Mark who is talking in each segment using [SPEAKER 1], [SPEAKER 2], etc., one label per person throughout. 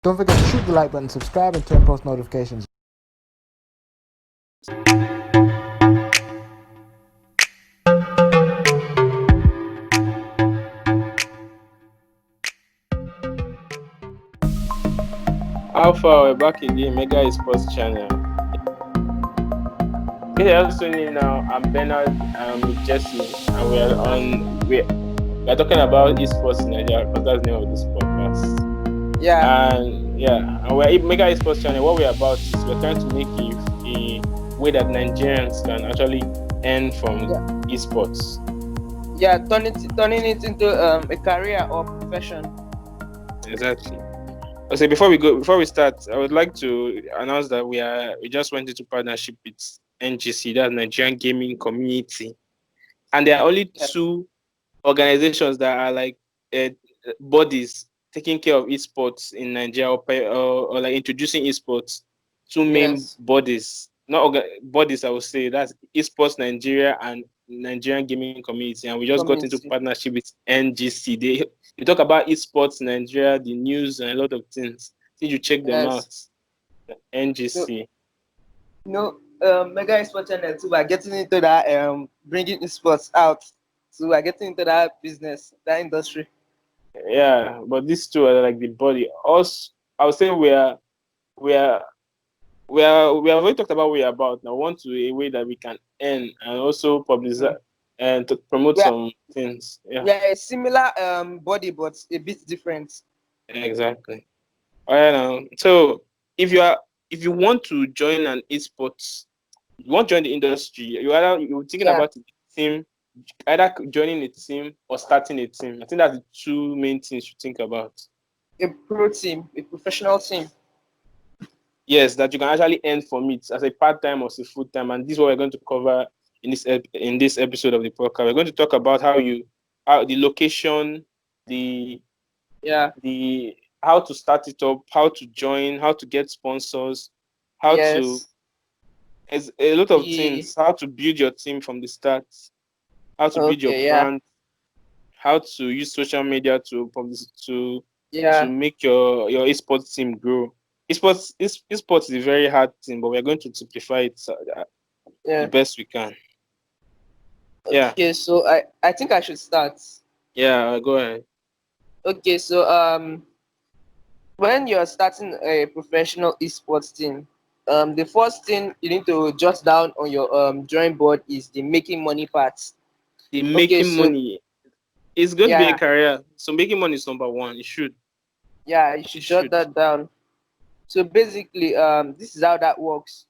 [SPEAKER 1] Don't forget to shoot the like button, subscribe, and turn post notifications.
[SPEAKER 2] Alpha, we're back again, Mega Esports channel. Okay, also now, I'm Bernard, I'm with Jesse, and we're talking about esports in Nigeria because that's the name of this podcast.
[SPEAKER 3] Yeah.
[SPEAKER 2] And we're Mega Esports channel. What we're about is we're trying to make a way that Nigerians can actually earn from esports.
[SPEAKER 3] Yeah, turning it into a career or profession.
[SPEAKER 2] Exactly. So before we start, I would like to announce that we just went into partnership with NGC, that's Nigerian Gaming Community, and there are only two organizations that are like bodies taking care of esports in Nigeria or like introducing esports. Two main bodies, not bodies, I would say, that's Esports Nigeria and Nigerian Gaming Community, and we just got into partnership with NGC. They talk about esports in Nigeria, the news, and a lot of things. Did you check them out? NGC.
[SPEAKER 3] Mega Esports channel too. We're getting into that bringing esports out. So we're getting into that business, that industry.
[SPEAKER 2] Yeah, but these two are like the body. Us, I would say we have already talked about what we're about. Now, want to a way that we can earn and also publicize and to promote some things. Yeah,
[SPEAKER 3] we are a similar body, but a bit different.
[SPEAKER 2] Exactly. All right, now. So if you want to join an esports, you want to join the industry, you're thinking about a team, either joining a team or starting a team. I think that's the two main things you think about.
[SPEAKER 3] A pro team, a professional team.
[SPEAKER 2] Yes, that you can actually earn from it as a part-time or as a full-time, and this is what we're going to cover in this episode of the podcast. We're going to talk about how the location, the how to start it up, how to join, how to get sponsors, it's a lot of things, how to build your team from the start, how to build your brand, how to use social media to make your esports team grow. Esports is a very hard thing, but we're going to simplify it the best we can.
[SPEAKER 3] Okay, so I think I should start.
[SPEAKER 2] Yeah, go ahead.
[SPEAKER 3] Okay, so when you're starting a professional esports team, the first thing you need to jot down on your drawing board is the making money part.
[SPEAKER 2] The making money. It's going to be a career, so making money is number one. It should.
[SPEAKER 3] Yeah, you should jot that down. So basically, this is how that works.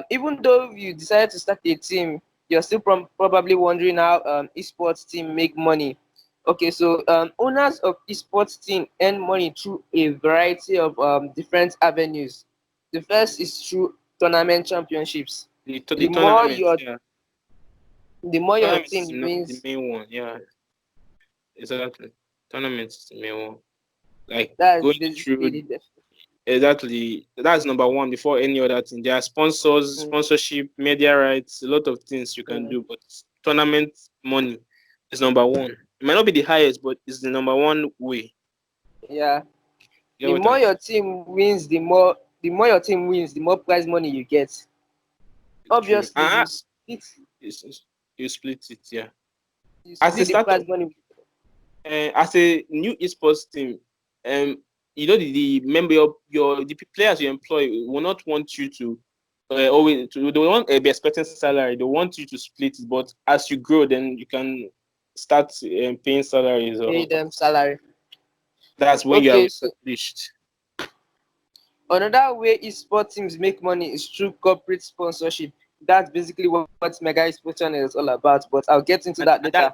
[SPEAKER 3] Even though you decided to start a team, you're still probably wondering how esports team make money. Okay, so owners of esports team earn money through a variety of different avenues. The first is through tournament championships. The more your team wins,
[SPEAKER 2] the main one. Yeah, exactly. Tournament is the main one. Like
[SPEAKER 3] that's
[SPEAKER 2] going through. Exactly. That's number one before any other thing. There are sponsors, sponsorship, media rights, a lot of things you can do, but tournament money is number one. It might not be the highest, but it's the number one way.
[SPEAKER 3] Yeah. The more your team wins, the more your team wins, the more prize money you get. Obviously,
[SPEAKER 2] you split it, yeah.
[SPEAKER 3] As a startup,
[SPEAKER 2] as a new esports team, you know the member the players you employ will not want you to always they won't be expecting salary. They want you to split it, but as you grow, then you can start paying salaries.
[SPEAKER 3] Pay them salary.
[SPEAKER 2] That's when you are established.
[SPEAKER 3] Another way esports teams make money is through corporate sponsorship. That's basically what Mega Esports Channel is all about. But I'll get into that later.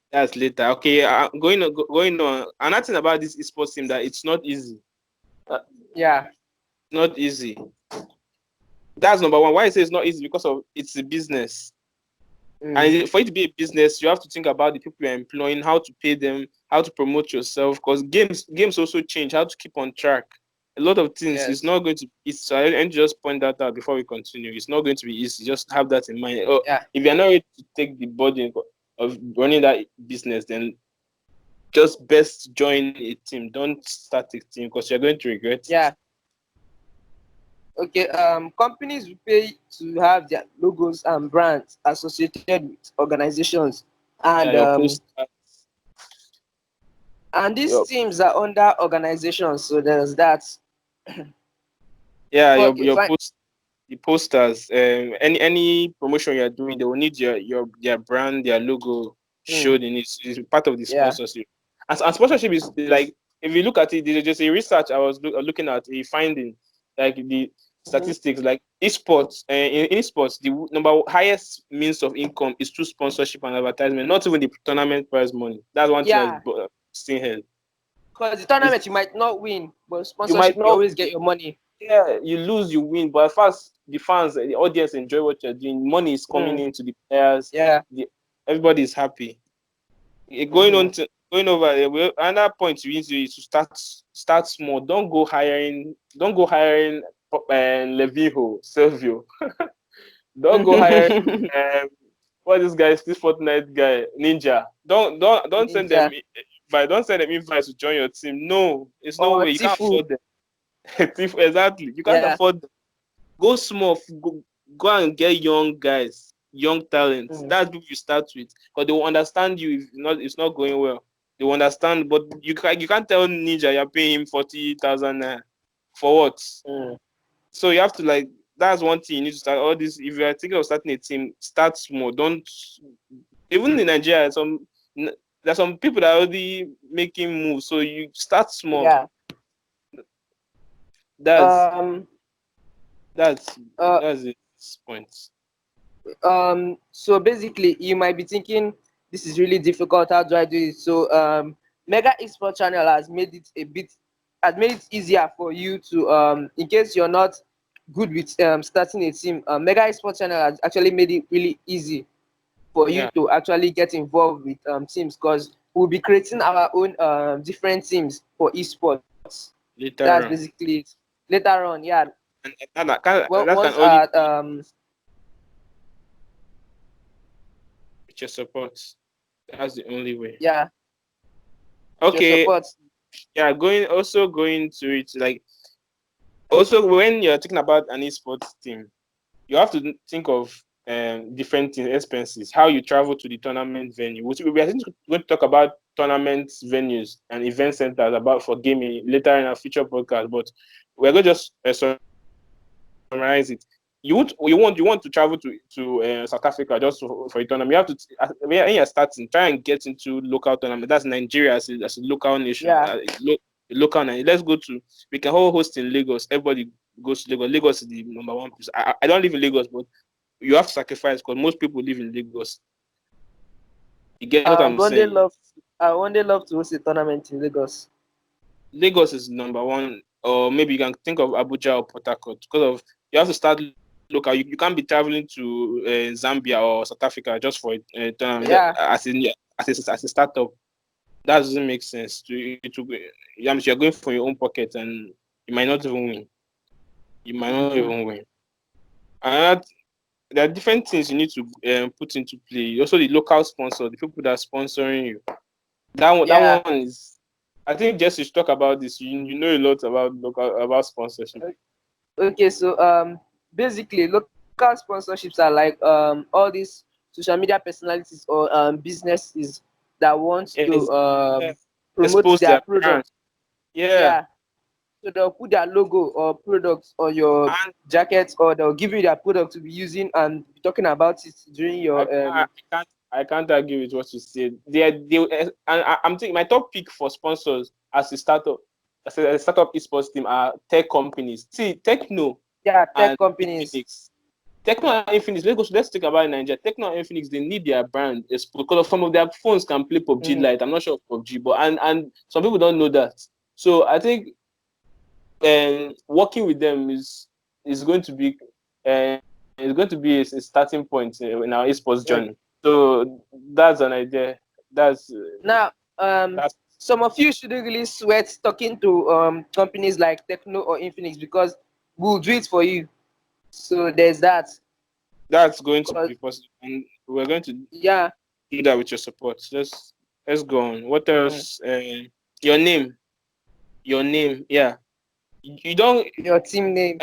[SPEAKER 2] That's later. Okay, going on. Another thing about this esports team that it's not easy. Not easy. That's number one. Why I say it's not easy? Because it's a business. And for it to be a business, you have to think about the people you're employing, how to pay them, how to promote yourself. Because games also change, how to keep on track. A lot of things. It's not going to. So I just point that out before we continue. It's not going to be easy. Just have that in mind. If you're not ready to take the burden of running that business, then just best join a team. Don't start a team because you're going to regret it.
[SPEAKER 3] Yeah. Okay. Companies will pay to have their logos and brands associated with organizations,
[SPEAKER 2] Yeah,
[SPEAKER 3] and
[SPEAKER 2] your
[SPEAKER 3] um,
[SPEAKER 2] post,
[SPEAKER 3] and these
[SPEAKER 2] your
[SPEAKER 3] teams are under organizations. So there's that.
[SPEAKER 2] yeah,
[SPEAKER 3] Okay,
[SPEAKER 2] your
[SPEAKER 3] fine.
[SPEAKER 2] post, the posters, any promotion you're doing, they will need your their brand, their logo
[SPEAKER 3] Mm,
[SPEAKER 2] showed in it. It's part of the
[SPEAKER 3] yeah.
[SPEAKER 2] sponsorship. And sponsorship is like, if you look at it, there's just a research I was looking at, a finding, like the
[SPEAKER 3] Mhm.
[SPEAKER 2] statistics, like esports. In esports, the number highest means of income is through sponsorship and advertisement, not even the tournament prize money. That's one thing that's
[SPEAKER 3] Yeah.
[SPEAKER 2] still held.
[SPEAKER 3] Because the
[SPEAKER 2] It's,
[SPEAKER 3] tournament you might not win, but
[SPEAKER 2] you
[SPEAKER 3] sponsorship
[SPEAKER 2] might
[SPEAKER 3] you
[SPEAKER 2] not.
[SPEAKER 3] always get your money.
[SPEAKER 2] Yeah, you lose, you win. But as far as the fans, the audience enjoy what you're doing, money is coming
[SPEAKER 3] Mm,
[SPEAKER 2] into the players.
[SPEAKER 3] yeah.
[SPEAKER 2] Everybody is happy. Going
[SPEAKER 3] Mm-hmm.
[SPEAKER 2] on to going over another point you need to is to start small. Don't go hiring Leviho, Silvio. Don't go hiring um, what this guy is, this Fortnite guy, Ninja. Don't send them
[SPEAKER 3] Ninja
[SPEAKER 2] invite. Don't send them invites to join your team. No, it's no
[SPEAKER 3] or
[SPEAKER 2] way. You can't
[SPEAKER 3] Tifu.
[SPEAKER 2] afford them. Exactly. You can't
[SPEAKER 3] Yeah.
[SPEAKER 2] afford them. Go small. Go and get young guys, young talents.
[SPEAKER 3] Mm,
[SPEAKER 2] That's who you start with, because they will understand you if it's not going well. They will understand, but you can't tell Ninja you're paying him 40,000 for what?
[SPEAKER 3] mm.
[SPEAKER 2] So you have to, like, that's one thing you need to start. All this, if you are thinking of starting a team, start small. Don't, even in Nigeria, there's some people that are already making moves. So you start small.
[SPEAKER 3] Yeah.
[SPEAKER 2] That's
[SPEAKER 3] Um.
[SPEAKER 2] that's
[SPEAKER 3] Uh.
[SPEAKER 2] that's the point.
[SPEAKER 3] So basically, you might be thinking, this is really difficult. How do I do it? So Mega Esports Channel has made it easier for you to in case you're not good with starting a team. Mega Esports Channel has actually made it really easy for you
[SPEAKER 2] Yeah,
[SPEAKER 3] to actually get involved with teams, because we'll be creating our own different teams for esports. That's
[SPEAKER 2] later on.
[SPEAKER 3] basically it. Later on, yeah.
[SPEAKER 2] And
[SPEAKER 3] Well,
[SPEAKER 2] that can
[SPEAKER 3] once
[SPEAKER 2] only be with your support. That's the only way.
[SPEAKER 3] yeah, with your
[SPEAKER 2] Okay,
[SPEAKER 3] support.
[SPEAKER 2] yeah, going to it, like, also when you're talking about an esports team, you have to think of different things, expenses, how you travel to the tournament venue. We are going to talk about tournament venues and event centers about for gaming later in our future podcast, but we're going to just summarize it. You want to travel to South Africa just for a tournament. You have to when you're starting, try and get into local tournament. That's Nigeria as a local nation.
[SPEAKER 3] Yeah.
[SPEAKER 2] Local. Let's go to. We can hold host in Lagos. Everybody goes to Lagos. Lagos is the number one place. I don't live in Lagos, but you have to sacrifice because most people live in Lagos. You get what
[SPEAKER 3] I
[SPEAKER 2] I'm
[SPEAKER 3] would one day
[SPEAKER 2] saying?
[SPEAKER 3] love I would one day love to host a tournament in Lagos.
[SPEAKER 2] Lagos is number one, or maybe you can think of Abuja or Port Harcourt, because of you have to start local. You can't be traveling to Zambia or South Africa just for a tournament
[SPEAKER 3] Yeah.
[SPEAKER 2] as a startup. That doesn't make sense. You're going for your own pocket and you might not even win. You might not
[SPEAKER 3] Mhm.
[SPEAKER 2] even win. And there are different things you need to put into play. Also, the local sponsor, the people that are sponsoring you. That
[SPEAKER 3] Yeah.
[SPEAKER 2] one is. I think just to talk about this, you know a lot about sponsorship.
[SPEAKER 3] Okay, so basically local sponsorships are like all these social media personalities or businesses that want to
[SPEAKER 2] Yes, yeah.
[SPEAKER 3] promote
[SPEAKER 2] Expose
[SPEAKER 3] their
[SPEAKER 2] their brand.
[SPEAKER 3] products.
[SPEAKER 2] Yeah,
[SPEAKER 3] Yeah. So they'll put their logo or products on your
[SPEAKER 2] and
[SPEAKER 3] jacket, or they'll give you their product to be using and be talking about it during
[SPEAKER 2] I,
[SPEAKER 3] your
[SPEAKER 2] I, I can't argue with what you said. And I'm thinking my top pick for sponsors as a startup esports team are tech companies. See, Techno
[SPEAKER 3] yeah, tech
[SPEAKER 2] and
[SPEAKER 3] companies.
[SPEAKER 2] Infinix. Techno and Infinix. Let's talk about Nigeria. Techno and Infinix, they need their brand exposed because of some of their phones can play PUBG
[SPEAKER 3] Mm.
[SPEAKER 2] Lite. I'm not sure of PUBG, but and some people don't know that. So I think working with them is going to be a starting point in our esports
[SPEAKER 3] Mm.
[SPEAKER 2] journey. So that's an idea. That's
[SPEAKER 3] Now,
[SPEAKER 2] that's
[SPEAKER 3] some of you shouldn't really sweat talking to companies like Techno or Infinix, because we'll do it for you. So there's that.
[SPEAKER 2] that's going to
[SPEAKER 3] 'Cause,
[SPEAKER 2] be possible, and we're going to
[SPEAKER 3] yeah,
[SPEAKER 2] do that with your support. Just Let's go on. What else? Your name. Your name. Yeah. You don't.
[SPEAKER 3] Your team name.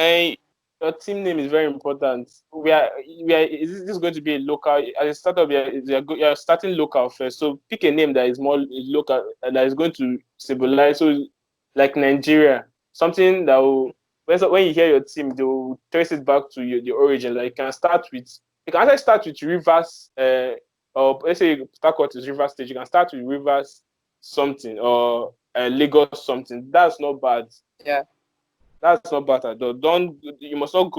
[SPEAKER 2] Your team name is very important. Is this going to be a local? As a startup, you're starting local first. So pick a name that is more local, that is going to symbolize. So, like Nigeria, something that will. When you hear your team, they will trace it back to the origin. Like you can actually start with Rivers, or let's say Port Harcourt is Rivers State. You can start with Rivers something, or Lagos something. That's not bad.
[SPEAKER 3] Yeah.
[SPEAKER 2] That's not bad at all. Don't You must not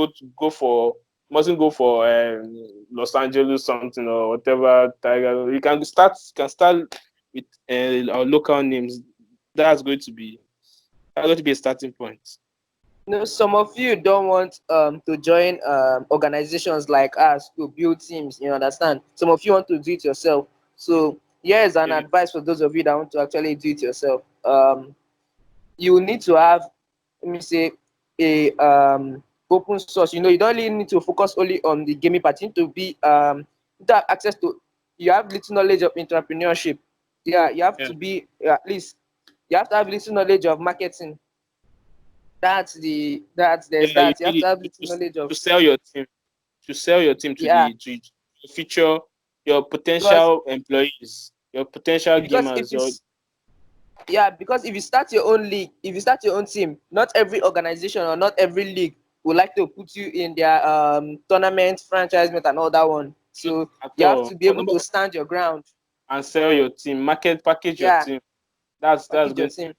[SPEAKER 2] mustn't go for Los Angeles something or whatever Tiger. You can start with our local names. That's going to be a starting point.
[SPEAKER 3] Some of you don't want to join organizations like us to build teams. You understand? Some of you want to do it yourself. So here's an
[SPEAKER 2] Yeah.
[SPEAKER 3] advice for those of you that want to actually do it yourself. You need to have, let me say, a open source. You don't really need to focus only on the gaming part. You need to be to have access to. You have little knowledge of entrepreneurship. Yeah, you have
[SPEAKER 2] Yeah.
[SPEAKER 3] to be at least. You have to have little knowledge of marketing. There's
[SPEAKER 2] Yeah, you
[SPEAKER 3] that. You have
[SPEAKER 2] need
[SPEAKER 3] to have
[SPEAKER 2] it
[SPEAKER 3] little knowledge of.
[SPEAKER 2] to sell your team. To sell your team to
[SPEAKER 3] Yeah,
[SPEAKER 2] to future your
[SPEAKER 3] because
[SPEAKER 2] potential employees, your potential
[SPEAKER 3] because if
[SPEAKER 2] gamers,
[SPEAKER 3] you
[SPEAKER 2] or
[SPEAKER 3] because if you start your own league, if you start your own team, not every organization or not every league would like to put you in their tournament, franchisement, and all that one. So
[SPEAKER 2] at
[SPEAKER 3] you have
[SPEAKER 2] all.
[SPEAKER 3] to be able
[SPEAKER 2] Number
[SPEAKER 3] to stand your ground.
[SPEAKER 2] and sell your team, package your
[SPEAKER 3] Yeah,
[SPEAKER 2] team. That's
[SPEAKER 3] package your
[SPEAKER 2] going to.
[SPEAKER 3] team.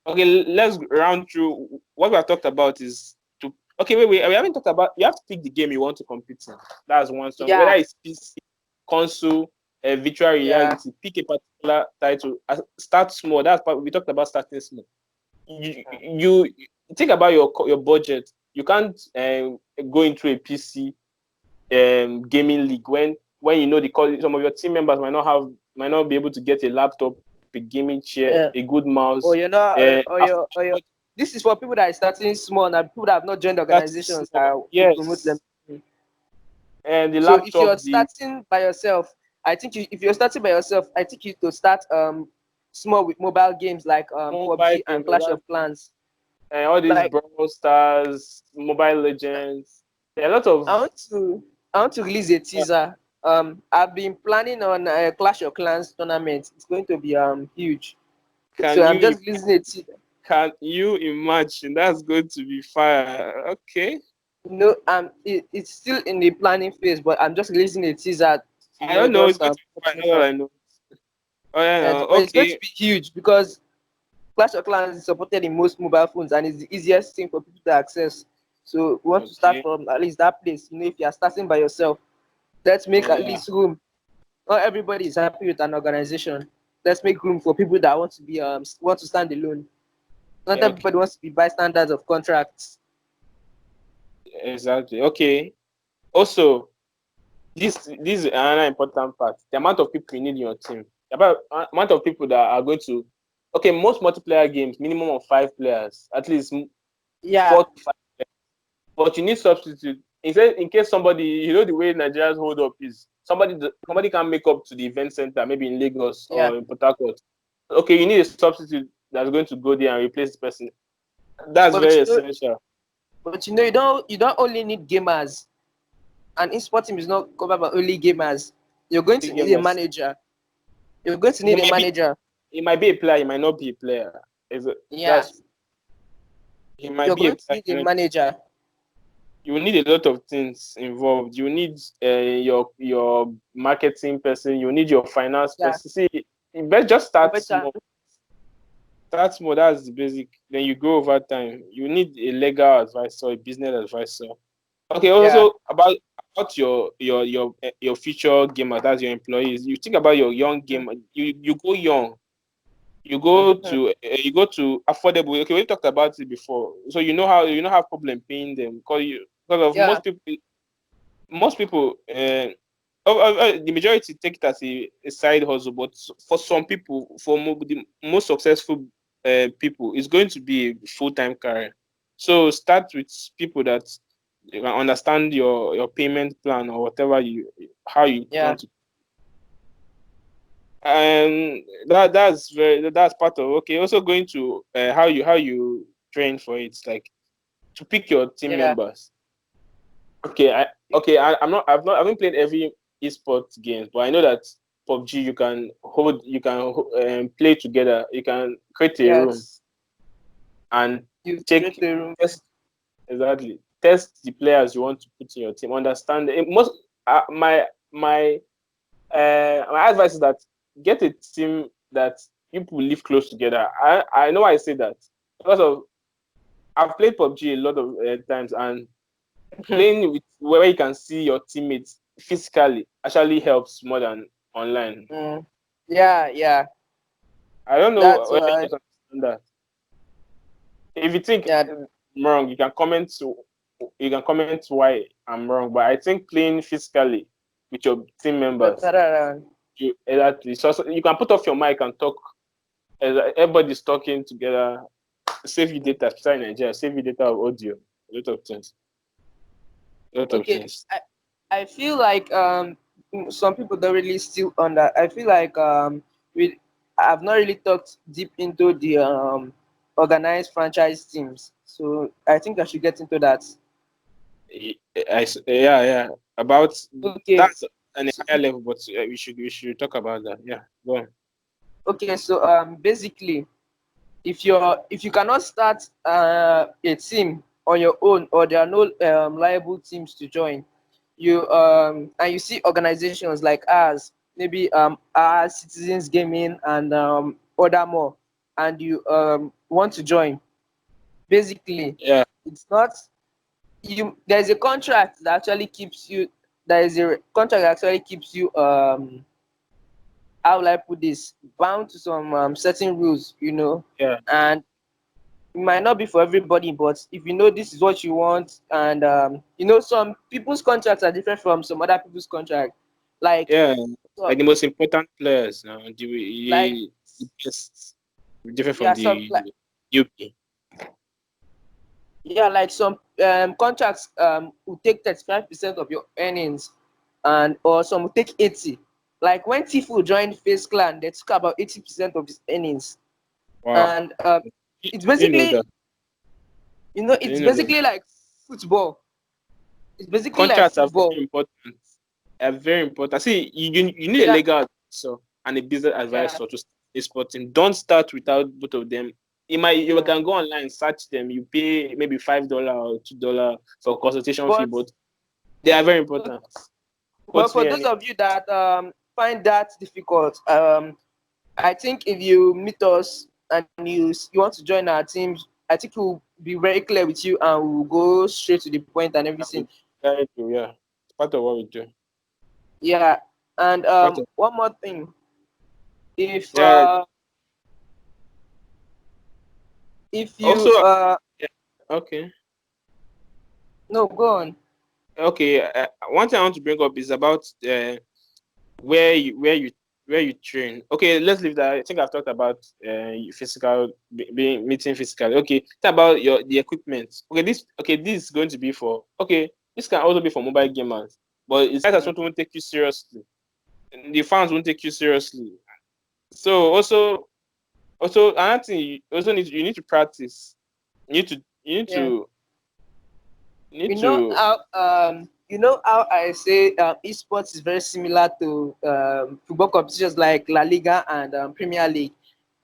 [SPEAKER 2] Okay, let's round through what we have talked about is to. Okay, wait. We haven't talked about. You have to pick the game you want to compete in. That's one song. Whether
[SPEAKER 3] Yeah,
[SPEAKER 2] it's PC, console, virtual
[SPEAKER 3] yeah,
[SPEAKER 2] reality, pick a particular title. Start small. We talked about starting small. You think about your budget. You can't go into a PC gaming league when you know some of your team members might not be able to get a laptop, a gaming chair,
[SPEAKER 3] yeah.
[SPEAKER 2] a good mouse.
[SPEAKER 3] Or you know, or
[SPEAKER 2] After
[SPEAKER 3] your. This is for people that are starting small and people that have not joined
[SPEAKER 2] that
[SPEAKER 3] organizations
[SPEAKER 2] small,
[SPEAKER 3] that will promote them.
[SPEAKER 2] yes, and the
[SPEAKER 3] So if
[SPEAKER 2] laptop,
[SPEAKER 3] you're
[SPEAKER 2] the
[SPEAKER 3] starting by yourself, if you're starting by yourself, I think you to start small with mobile games like
[SPEAKER 2] mobile
[SPEAKER 3] PUBG and
[SPEAKER 2] games,
[SPEAKER 3] Clash of Clans.
[SPEAKER 2] and all these
[SPEAKER 3] Like
[SPEAKER 2] Brawl Stars, Mobile Legends. There are a lot
[SPEAKER 3] I
[SPEAKER 2] of.
[SPEAKER 3] want to I want to release a teaser. I've been planning on a Clash of Clans tournament. It's going to be huge. So
[SPEAKER 2] Can
[SPEAKER 3] I'm
[SPEAKER 2] you
[SPEAKER 3] just releasing a teaser.
[SPEAKER 2] can you imagine? That's going to be fire. Okay,
[SPEAKER 3] No, it's still in the planning phase, but I'm just releasing a teaser to
[SPEAKER 2] I don't know. It's
[SPEAKER 3] just
[SPEAKER 2] going to be fire. That's all I know. Oh yeah,
[SPEAKER 3] yeah,
[SPEAKER 2] no.
[SPEAKER 3] but it's going to
[SPEAKER 2] Okay.
[SPEAKER 3] be huge because Clash of Clans is supported in most mobile phones and it's the easiest thing for people to access. So we want to start
[SPEAKER 2] Okay.
[SPEAKER 3] from at least that place. If you are starting by yourself, let's make at
[SPEAKER 2] Yeah.
[SPEAKER 3] least room. Not everybody is happy with an organization. Let's make room for people that want to stand alone. Not
[SPEAKER 2] Yeah. Okay.
[SPEAKER 3] everybody wants to be bystanders of contracts.
[SPEAKER 2] Exactly. Okay. Also, this is another important part. The amount of people you need in your team. Amount of people that are going to. Okay, most multiplayer games, minimum of 5 players, at least
[SPEAKER 3] Yeah,
[SPEAKER 2] 4 to 5. But you need substitute. In case somebody, the way Nigeria's hold up is, somebody can make up to the event center, maybe in Lagos
[SPEAKER 3] yeah.
[SPEAKER 2] or in Port Harcourt. Okay, you need a substitute that's going to go there and replace the person. That's
[SPEAKER 3] But
[SPEAKER 2] very essential.
[SPEAKER 3] you don't only need gamers. An esports team is not covered by only gamers. You're going to need a
[SPEAKER 2] Gamers.
[SPEAKER 3] manager. You're going to
[SPEAKER 2] It
[SPEAKER 3] need a
[SPEAKER 2] might be
[SPEAKER 3] manager.
[SPEAKER 2] it might be a player, it might not be a player. Is it
[SPEAKER 3] Yeah,
[SPEAKER 2] that's it might
[SPEAKER 3] you're
[SPEAKER 2] be a
[SPEAKER 3] going to
[SPEAKER 2] player.
[SPEAKER 3] need a manager.
[SPEAKER 2] You will need a lot of things involved. You need your marketing person, you need your finance
[SPEAKER 3] Yeah,
[SPEAKER 2] person. See, you better just
[SPEAKER 3] you
[SPEAKER 2] start
[SPEAKER 3] better.
[SPEAKER 2] small. Start small, that's the basic. Then you grow over time. You need a legal advisor, a business advisor. Okay,
[SPEAKER 3] Yeah,
[SPEAKER 2] also about your future gamer, that's your employees. You think about your young gamer. You go young. You go to affordable. Okay, we talked about it before, so you know have problem paying them because of
[SPEAKER 3] yeah,
[SPEAKER 2] most people. The majority take it as a side hustle, but for some people, the most successful people, it's going to be a full-time career. So start with people that you can understand your payment plan or whatever how you
[SPEAKER 3] yeah.
[SPEAKER 2] plan to. That's part of okay. Also going to how you train for it, like to pick your team
[SPEAKER 3] Yeah.
[SPEAKER 2] members. I haven't played every esports games, but I know that PUBG you can play together. You can create a room
[SPEAKER 3] Yes.
[SPEAKER 2] and
[SPEAKER 3] You
[SPEAKER 2] check
[SPEAKER 3] create a room.
[SPEAKER 2] test exactly test the players you want to put in your team. Understand most my my advice is that get a team that people live close together. I know I say that because of I've played PUBG a lot of times, and playing with where you can see your teammates physically actually helps more than online.
[SPEAKER 3] Yeah, yeah.
[SPEAKER 2] I don't know
[SPEAKER 3] That's
[SPEAKER 2] whether you
[SPEAKER 3] why.
[SPEAKER 2] guys understand that. If you think
[SPEAKER 3] Yeah.
[SPEAKER 2] I'm wrong, you can comment. You can comment why I'm wrong, but I think playing physically with your team members,
[SPEAKER 3] Better.
[SPEAKER 2] exactly. So you can put off your mic and talk. Everybody's talking together. Save you data, especially in Nigeria. Save you data of audio. A lot of things. A lot of
[SPEAKER 3] Okay.
[SPEAKER 2] things.
[SPEAKER 3] I feel like some people don't really still on that. I feel like we I've not really talked deep into the organized franchise teams. So I think I should get into that.
[SPEAKER 2] Yeah. About
[SPEAKER 3] Okay.
[SPEAKER 2] that's an higher level, but we should talk about that. Yeah, go on.
[SPEAKER 3] Okay, so basically if you cannot start a team on your own, or there are no liable teams to join, you and you see organizations like ours, maybe our Citizens Gaming and other more, and you want to join, basically
[SPEAKER 2] Yeah,
[SPEAKER 3] it's not you there's a contract that actually keeps you there is a contract that actually keeps you how will I put this, bound to some certain rules,
[SPEAKER 2] yeah,
[SPEAKER 3] and it might not be for everybody, but if you know this is what you want, and some people's contracts are different from some other people's contract, like
[SPEAKER 2] yeah.
[SPEAKER 3] so,
[SPEAKER 2] Like the most important players now,
[SPEAKER 3] like
[SPEAKER 2] the best, different from
[SPEAKER 3] yeah, some
[SPEAKER 2] the
[SPEAKER 3] like
[SPEAKER 2] UP.
[SPEAKER 3] yeah, like some contracts will take 35% of your earnings, and or some will take 80. Like when Tifu joined Face Clan, they took about 80% of his earnings,
[SPEAKER 2] Wow,
[SPEAKER 3] and it's
[SPEAKER 2] I didn't know
[SPEAKER 3] basically
[SPEAKER 2] that. I
[SPEAKER 3] it's
[SPEAKER 2] didn't know that.
[SPEAKER 3] basically like football. It's basically like
[SPEAKER 2] Contracts are
[SPEAKER 3] football.
[SPEAKER 2] very important. Are very important. See, you need a
[SPEAKER 3] Yeah,
[SPEAKER 2] legal advisor and a business
[SPEAKER 3] yeah.
[SPEAKER 2] advisor to start a sporting. Don't start without both of them. You
[SPEAKER 3] Mm.
[SPEAKER 2] can go online, search them. You pay maybe $5 or $2 for consultation fee,
[SPEAKER 3] But
[SPEAKER 2] but they are very important.
[SPEAKER 3] but
[SPEAKER 2] Quote
[SPEAKER 3] for
[SPEAKER 2] me
[SPEAKER 3] those
[SPEAKER 2] any.
[SPEAKER 3] of you that find that difficult, I think if you meet us and you want to join our team, I think we'll be very clear with you and we'll go straight to the point and everything.
[SPEAKER 2] Yeah, it's part of what we do.
[SPEAKER 3] Yeah, and
[SPEAKER 2] Part of
[SPEAKER 3] one more thing, if
[SPEAKER 2] yeah.
[SPEAKER 3] uh, if
[SPEAKER 2] Also,
[SPEAKER 3] you
[SPEAKER 2] yeah, okay,
[SPEAKER 3] no, go on.
[SPEAKER 2] okay. One thing I want to bring up is about where you where you where you train. Okay, let's leave that. I think I've talked about physical being meeting physically. Okay, talk about the equipment. This is going to be for this can also be for mobile gamers, but it's that
[SPEAKER 3] Mm.
[SPEAKER 2] won't take you seriously. The fans won't take you seriously. So also another thing you need to practice. You need
[SPEAKER 3] Yeah.
[SPEAKER 2] to you need
[SPEAKER 3] You know
[SPEAKER 2] to
[SPEAKER 3] how I say esports is very similar to football competitions like La Liga and Premier League.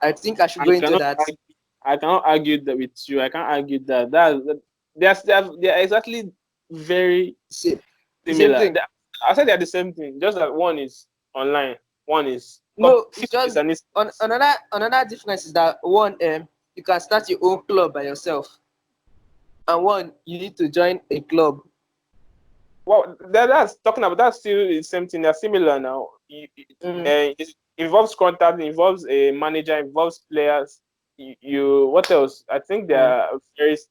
[SPEAKER 3] I think I should
[SPEAKER 2] I
[SPEAKER 3] go into
[SPEAKER 2] cannot
[SPEAKER 3] that.
[SPEAKER 2] argue, I cannot argue that with you. I can't argue that. They are exactly very
[SPEAKER 3] Same, the same
[SPEAKER 2] similar.
[SPEAKER 3] thing.
[SPEAKER 2] I said they are the same thing, just that one is online, one is
[SPEAKER 3] No, it's
[SPEAKER 2] FIFA is
[SPEAKER 3] just
[SPEAKER 2] an esports.
[SPEAKER 3] another difference is that one you can start your own club by yourself, and one you need to join a club.
[SPEAKER 2] Well, that's talking about that's still the same thing. They're similar now.
[SPEAKER 3] Mm,
[SPEAKER 2] It involves contact, involves a manager, involves players. What else? I think
[SPEAKER 3] mm,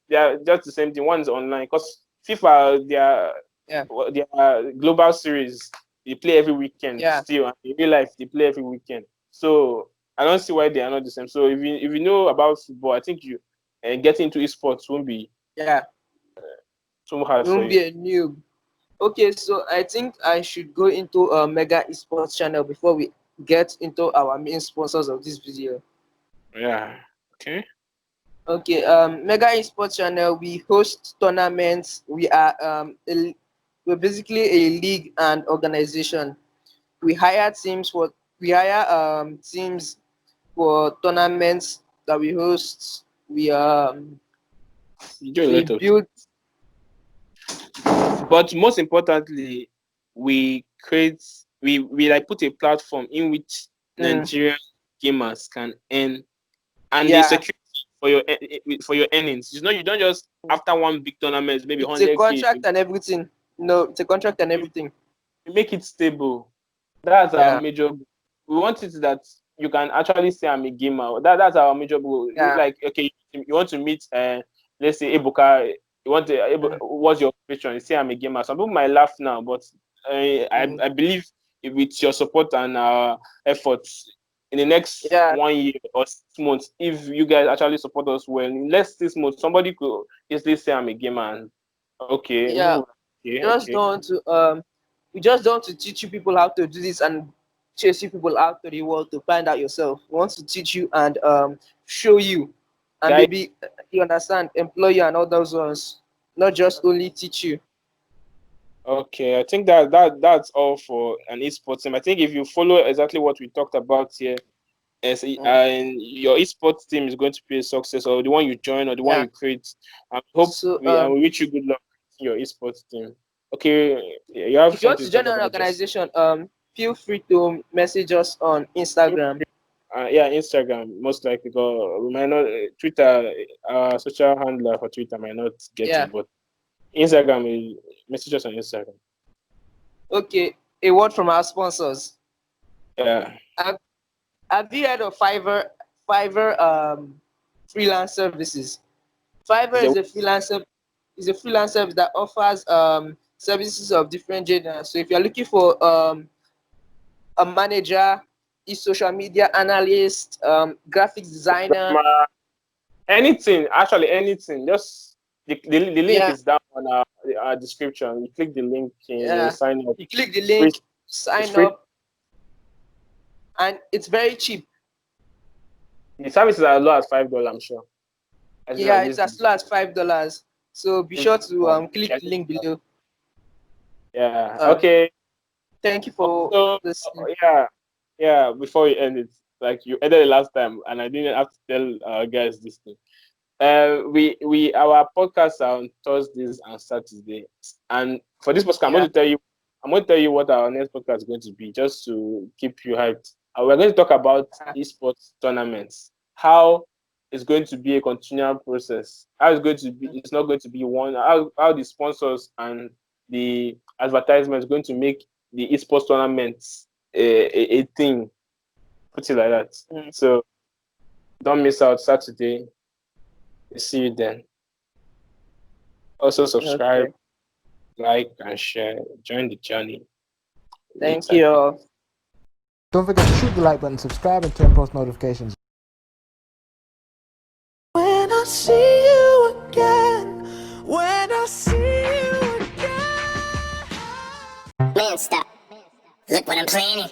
[SPEAKER 2] they are just the same thing. One's online because FIFA
[SPEAKER 3] yeah,
[SPEAKER 2] they are global series. They play every weekend
[SPEAKER 3] yeah,
[SPEAKER 2] still, and in real life they play every weekend. So I don't see why they are not the same. So if you know about football, I think you getting into esports won't be
[SPEAKER 3] yeah.
[SPEAKER 2] too hard
[SPEAKER 3] It
[SPEAKER 2] for
[SPEAKER 3] won't
[SPEAKER 2] you.
[SPEAKER 3] be a noob. Okay, so I think I should go into a mega esports channel before get into our main sponsors of this video.
[SPEAKER 2] Yeah. Okay.
[SPEAKER 3] Okay, Mega Esports channel. We host tournaments. We're basically a league and organization. We hire teams for tournaments that we host.
[SPEAKER 2] You do a
[SPEAKER 3] We
[SPEAKER 2] lot of,
[SPEAKER 3] build.
[SPEAKER 2] but most importantly, we like put a platform in which Nigerian gamers can earn, and the security for your earnings. You don't just after one big tournament, maybe
[SPEAKER 3] It's a
[SPEAKER 2] 100K.
[SPEAKER 3] contract and everything. No, it's a contract and everything.
[SPEAKER 2] You make it stable. That's our
[SPEAKER 3] Yeah.
[SPEAKER 2] major goal. We want it that you can actually say I'm a gamer. That's our major goal.
[SPEAKER 3] Yeah.
[SPEAKER 2] Like, okay, you want to meet let's say Ebuka, you want to what's your question? You say I'm a gamer. Some people might laugh now, but I believe with your support and efforts in the next 1 year or 6 months, if you guys actually support us well, in the next 6 months, somebody could easily say I'm a gamer. And okay,
[SPEAKER 3] Yeah.
[SPEAKER 2] okay,
[SPEAKER 3] We just don't want to teach you people how to do this and chase you people out to the world to find out yourself. We want to teach you and show you, and
[SPEAKER 2] guys,
[SPEAKER 3] maybe you understand, employ you and all those ones, not just only teach you.
[SPEAKER 2] okay, I think that's all for an esports team. I think if you follow exactly what we talked about here, and your esports team is going to be a success, or the one you join, or the one you create. I hope we wish you good luck in your esports team. Okay, you have
[SPEAKER 3] if you want
[SPEAKER 2] something
[SPEAKER 3] to
[SPEAKER 2] to
[SPEAKER 3] join
[SPEAKER 2] talk
[SPEAKER 3] an
[SPEAKER 2] about.
[SPEAKER 3] organization, feel free to message us on Instagram.
[SPEAKER 2] Yeah, Instagram most likely, because we might not Twitter. Social handler for Twitter might not get it, but Instagram is message us on Instagram.
[SPEAKER 3] Okay, a word from our sponsors.
[SPEAKER 2] Yeah.
[SPEAKER 3] Have you heard of Fiverr? Fiverr freelance services. Fiverr is a freelance service that offers services of different genders. So if you're looking for a manager, a social media analyst, graphics designer,
[SPEAKER 2] anything, just the link is down on our description. You click the link and you sign up.
[SPEAKER 3] You click the link, sign up, and it's very cheap.
[SPEAKER 2] The services are as low as $5, I'm sure.
[SPEAKER 3] It's as low as $5. So be sure to click the link below.
[SPEAKER 2] Yeah. Okay.
[SPEAKER 3] Thank you for this.
[SPEAKER 2] Yeah. Before you end it, like you ended it last time, and I didn't have to tell our guys this thing. Our podcasts are on Thursdays and Saturdays, and for this podcast, I'm going to tell you what our next podcast is going to be, just to keep you hyped. We're going to talk about esports tournaments. How it's going to be a continual process. How it's going to be. It's not going to be one. How the sponsors and the advertisements going to make the esports tournaments a thing. Put it like that. So don't miss out Saturday. See you then. Also subscribe, like, and share. Join the journey.
[SPEAKER 3] Thank you.
[SPEAKER 1] Don't forget to shoot the like button, subscribe, and turn post notifications.
[SPEAKER 4] When I see you again, when I see you again.
[SPEAKER 5] Man, stop. Look what I'm planning.